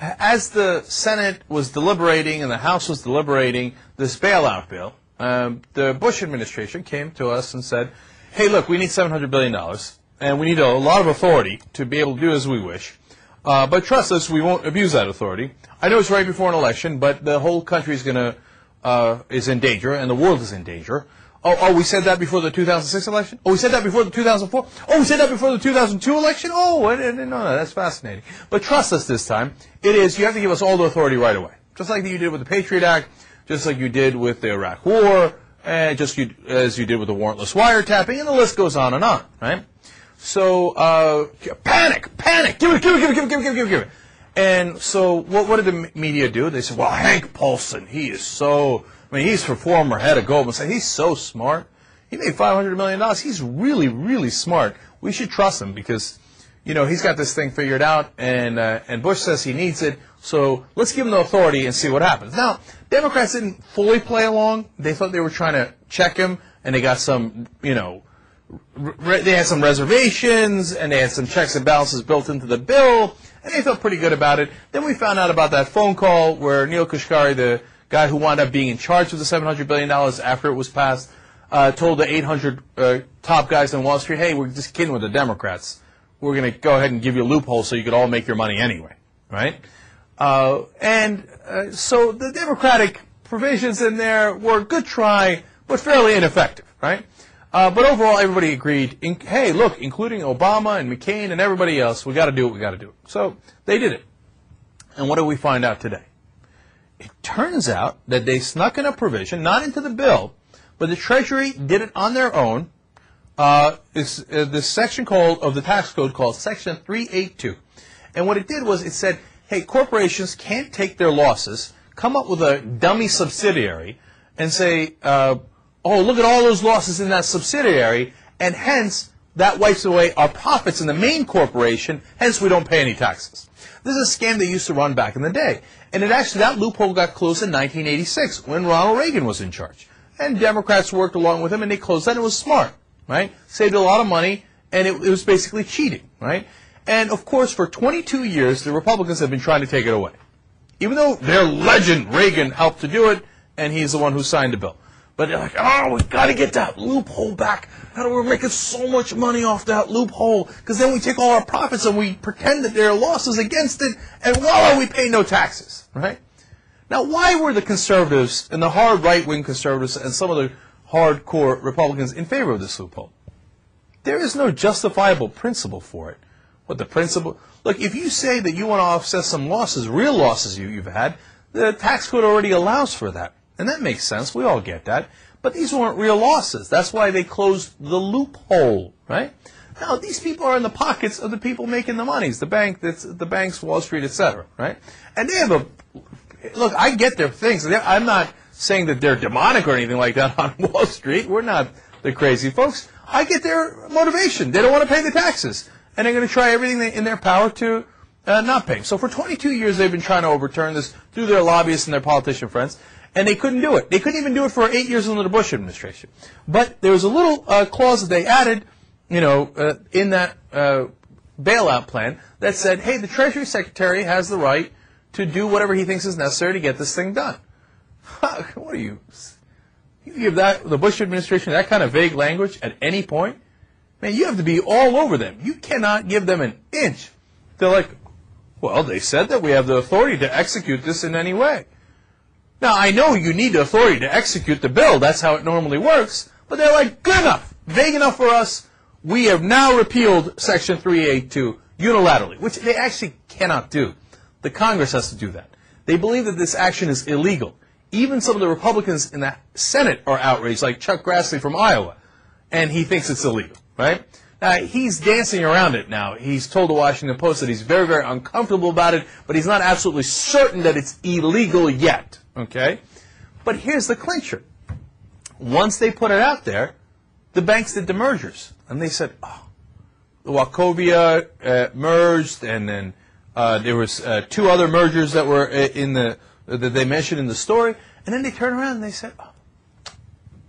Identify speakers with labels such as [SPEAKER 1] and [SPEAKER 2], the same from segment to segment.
[SPEAKER 1] as the Senate was deliberating and the House was deliberating this bailout bill, the Bush administration came to us and said, hey, look, we need $700 billion, and we need a lot of authority to be able to do as we wish. But trust us, we won't abuse that authority. I know it's right before an election, but the whole country is is in danger, and the world is in danger. Oh, we said that before the 2006 election? Oh, we said that before the 2004? Oh, we said that before the 2002 election? Oh, I didn't know that. That's fascinating. But trust us this time. It is, you have to give us all the authority right away. Just like you did with the Patriot Act, just like you did with the Iraq War, and as you did with the warrantless wiretapping, and the list goes on, right? So, panic! Give it! And so, what did the media do? They said, well, Hank Paulson, he's the former head of Goldman Sachs. He's so smart. He made $500 million. He's really, really smart. We should trust him because, he's got this thing figured out, and Bush says he needs it. So let's give him the authority and see what happens. Now, Democrats didn't fully play along. They thought they were trying to check him, and they got some, they had some reservations, and they had some checks and balances built into the bill, and they felt pretty good about it. Then we found out about that phone call where Neil Kashkari, the guy who wound up being in charge of the $700 billion after it was passed, told the 800 top guys on Wall Street, hey, we're just kidding with the Democrats. We're going to go ahead and give you a loophole so you could all make your money anyway, right? So the Democratic provisions in there were a good try, but fairly ineffective, right? But overall, everybody agreed, hey, look, including Obama and McCain and everybody else, we got to do what we got to do. So they did it. And what do we find out today? It turns out that they snuck in a provision, not into the bill, but the Treasury did it on their own. It's this section of the tax code called Section 382. And what it did was it said, hey, corporations can't take their losses, come up with a dummy subsidiary, and say, oh, look at all those losses in that subsidiary, and hence that wipes away our profits in the main corporation, hence we don't pay any taxes. This is a scam they used to run back in the day. And that loophole got closed in 1986 when Ronald Reagan was in charge. And Democrats worked along with him, and they closed that. It was smart, right? Saved a lot of money, and it was basically cheating, right? And, of course, for 22 years, the Republicans have been trying to take it away. Even though their legend, Reagan, helped to do it, and he's the one who signed the bill. But they're like, oh, we got to get that loophole back. We're making so much money off that loophole, because then we take all our profits and we pretend that there are losses against it, and voila, we pay no taxes, right? Now, why were the conservatives and the hard right-wing conservatives and some of the hardcore Republicans in favor of this loophole? There is no justifiable principle for it. What the principle? Look, if you say that you want to offset some losses, real losses you've had, the tax code already allows for that. And that makes sense. We all get that. But these weren't real losses. That's why they closed the loophole, right? Now, these people are in the pockets of the people making the monies, the banks, Wall Street, etc., right? And they have look, I get their things. I'm not saying that they're demonic or anything like that on Wall Street. We're not the crazy folks. I get their motivation. They don't want to pay the taxes. And they're going to try everything in their power to not pay. So for 22 years, they've been trying to overturn this through their lobbyists and their politician friends. And they couldn't do it. They couldn't even do it for 8 years under the Bush administration. But there was a little clause that they added, in that bailout plan that said, hey, the Treasury Secretary has the right to do whatever he thinks is necessary to get this thing done. What are you? You give the Bush administration that kind of vague language at any point? Man, you have to be all over them. You cannot give them an inch. They're like, well, they said that we have the authority to execute this in any way. Now, I know you need the authority to execute the bill. That's how it normally works. But they're like, good enough, vague enough for us. We have now repealed Section 382 unilaterally, which they actually cannot do. The Congress has to do that. They believe that this action is illegal. Even some of the Republicans in the Senate are outraged, like Chuck Grassley from Iowa, and he thinks it's illegal, right? Now, he's dancing around it now. He's told the Washington Post that he's very, very uncomfortable about it, but he's not absolutely certain that it's illegal yet, okay? But here's the clincher. Once they put it out there, the banks did the mergers, and they said, oh, the Wachovia merged, and then there was two other mergers that were that they mentioned in the story, and then they turned around and they said, oh,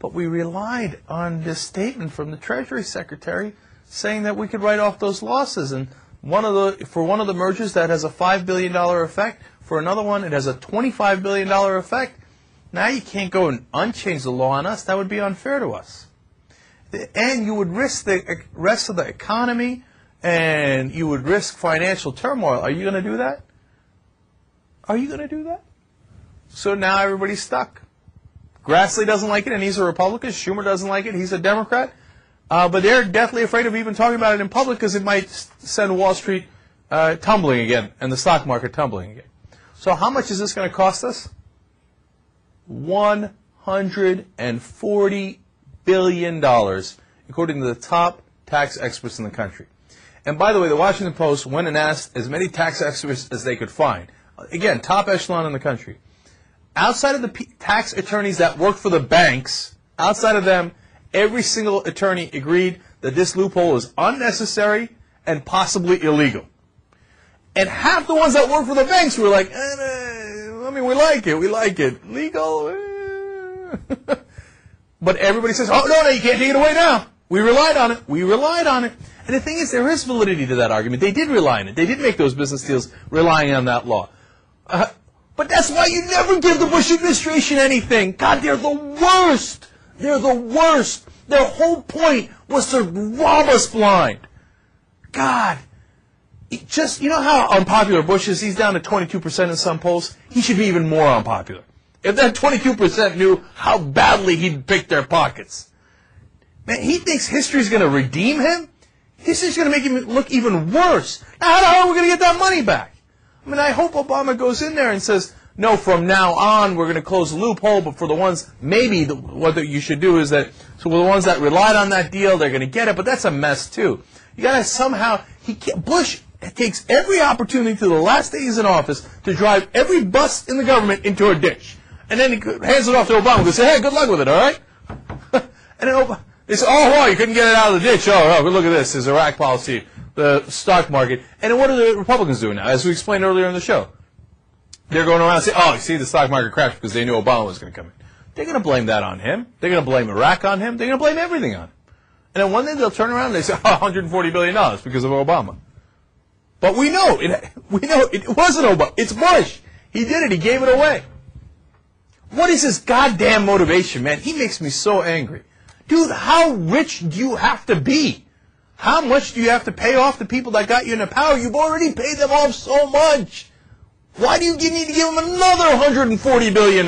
[SPEAKER 1] but we relied on this statement from the Treasury Secretary saying that we could write off those losses, and For one of the mergers that has a $5 billion effect. For another one, it has a $25 billion effect. Now you can't go and unchange the law on us. That would be unfair to us. And you would risk the rest of the economy, and you would risk financial turmoil. Are you going to do that? Are you going to do that? So now everybody's stuck. Grassley doesn't like it, and he's a Republican. Schumer doesn't like it. He's a Democrat. But they're deathly afraid of even talking about it in public because it might send Wall Street tumbling again and the stock market tumbling again. So how much is this going to cost us? $140 billion, according to the top tax experts in the country. And by the way, the Washington Post went and asked as many tax experts as they could find. Again, top echelon in the country. Outside of the tax attorneys that work for the banks, outside of them, every single attorney agreed that this loophole is unnecessary and possibly illegal. And half the ones that work for the banks were like, we like it. Legal? But everybody says, oh, no, you can't take it away now. We relied on it. And the thing is, there is validity to that argument. They did rely on it. They did make those business deals relying on that law. But that's why you never give the Bush administration anything. God, they're the worst. They're the worst. Their whole point was to rob us blind. God. You know how unpopular Bush is? He's down to 22% in some polls. He should be even more unpopular. If that 22% knew how badly he'd pick their pockets. Man, he thinks history's going to redeem him? History's going to make him look even worse. Now, how the hell are we going to get that money back? I hope Obama goes in there and says, no, from now on, we're going to close the loophole, but for the ones, what you should do is that, so for the ones that relied on that deal, they're going to get it, but that's a mess, too. You got to somehow, Bush takes every opportunity to the last day he's in office to drive every bus in the government into a ditch. And then he hands it off to Obama and say, hey, good luck with it, all right? And then they say, oh, you couldn't get it out of the ditch. Oh, look at this, his Iraq policy, the stock market. And then what are the Republicans doing now? As we explained earlier in the show, they're going around and saying, oh, you see, the stock market crashed because they knew Obama was going to come in. They're going to blame that on him. They're going to blame Iraq on him. They're going to blame everything on him. And then one day they'll turn around and they say, $140 billion because of Obama. But we know it wasn't Obama. It's Bush. He did it. He gave it away. What is his goddamn motivation, man? He makes me so angry. Dude, how rich do you have to be? How much do you have to pay off the people that got you into power? You've already paid them off so much. Why do you need to give them another $140 billion?